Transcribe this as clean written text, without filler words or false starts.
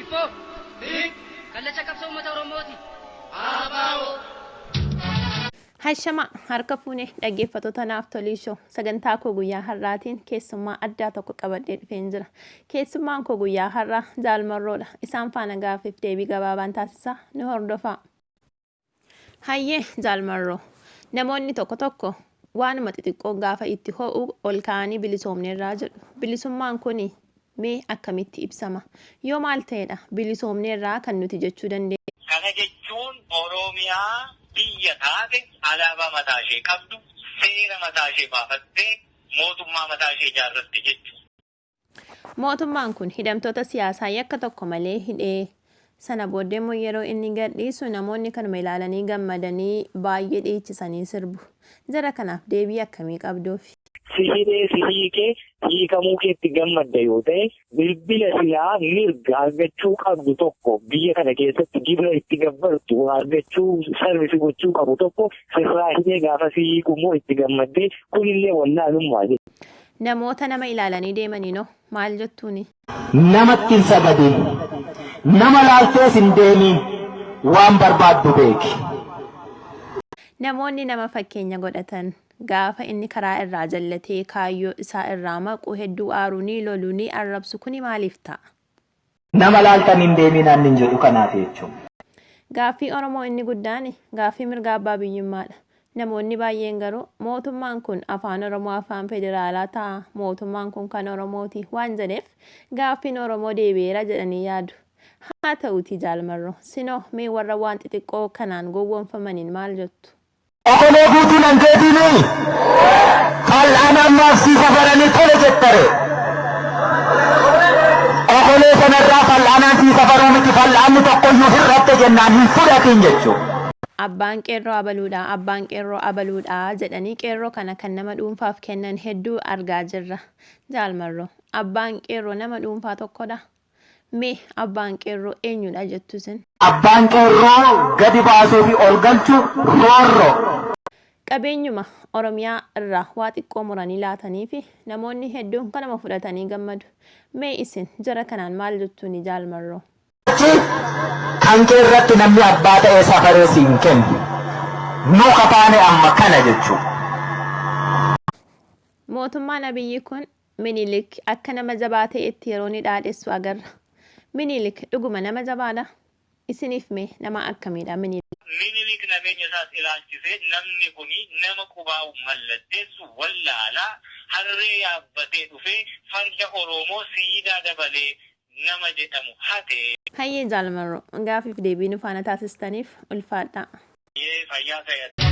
Info. Kallacha qabsoo uummata Oromooti. Abaa'oo. Hashama harka fuune dhaggeeffattoota naaf toliisho sagantaa koo guyyaa har'aatiin keessummaa addaa tokko qabadhee dhufeen jira. Keessummaan koo guyyaa har'aa Jaalmarroodha. Isaan faana gaaffiif deebii gabaabaan taasisaa ni hordofaa. Hayyee Jaalmarroo, namoonni tokko tokko waanuma xixiqqoo gaafa itti ho'u ol ka'anii bilisoomneerraa jedhu. Bilisummaan kun mee akkamitti ibsama? Yoo maal ta'edha bilisoomneerraa kan nuti jechuu dandeenya? Kana jechuun Oromiyaa biyya taate alaabaa mataa ishee qabdu, seera mataa ishee baafattee, mootummaa mataa ishee ijaarratte jechuudha. Mootummaan kun hidhamtoota siyaasaa yakka tokko malee hidhee sana booddee immoo yeroo inni gadhiisu namoonni kanuma ilaalanii gammadanii baay'ee dhiichisanii sirbu. Jara kanaaf deebii akkamii qabduufi? Si hidhee si hiikee hiikamuu keetti gammadda yoo ta'e bilbila silaa mirga argachuu qabdu tokko biyya kana keessatti gibira itti gabbartu argachuu sarvisi gochuu qabu tokko sirraa hidhee gaafa si hiikummoo itti gammaddee kunillee wallaalummaa jechuudha. Namoota nama ilaalanii deemanii noo maal jettuuni? Namatti hin sagadin, nama laaltees hin deemin, waan barbaaddu beeki. Namoonni nama fakkeenya godhatan gaafa inni karaa irraa jallatee kaayyoo isaa irraa maquu hedduu aaruunii loluunii arrabsu kuni maaliif ta'a? Nama laaltan hin deeminaan hin jedhu kanaaf jechuudha. Gaaffii Oromoo inni guddaan gaaffii mirga abbaa biyyummaadha. Namoonni baay'een garuu mootummaan kun afaan Oromoo afaan federaalaa ta'a, mootummaan kun kan Oromooti waan jedheef gaaffiin Oromoo deebi'eera jedhanii yaadu. Haa ta'uutii Jaalmarroo, sinoo mee warra waan xixiqqoo kanaan gowwoomfamaniin maal jettu? Okolee guutuu nan keetiini fal'aana ammaaf si safaranii tole jettare. Okolee sanarraa fal'aanaan si safaruu miti fal'aanni tokkoyyuu hir'atte jennaan hin fudhatiin jechuudha. Abbaan qeerroo abaluudhaa, abbaan qeerroo abaluudhaa jedhanii qeerroo kana kan nama dhuunfaaf kennan hedduu argaa jirra. Jaalmarroo, abbaan qeerroo nama dhuunfaa tokkodha. Mee abbaan qeerroo eenyudha jettu sin? Abbaan qeerroo gadi baasuu fi ol galchuu roorroo. Qabeenyuma Oromiyaa irraa waa xiqqoo muranii laatanii fi namoonni hedduun kanuma fudhatanii gammadu. Mee isin jara kanaan maal jettuuni Jaalmarroo? Kan kee irratti namni abbaa ta'ee safaree siin kennu. Nu kafaane amma kana jechuudha. Mootummaan Abiyyi kun Minilik akka nama jabaa ta'etti yeroo ni dhaadheessu agarra. Minilik dhuguma nama jabaadha. Isiniif mee nama akkamiidha Minilik? Minilik nageenya isaas ilaalchisee namni kuni nama qubaa'u mallatteessu wallaalaa harree yaabbatee dhufee farda Oromoo siidaa dabalee nama jedhamu hatee. Hayyee Jaalmarroo, gaaffiif deebii nu faana taasistaniif ulfaadha. Fayyaa ta'e.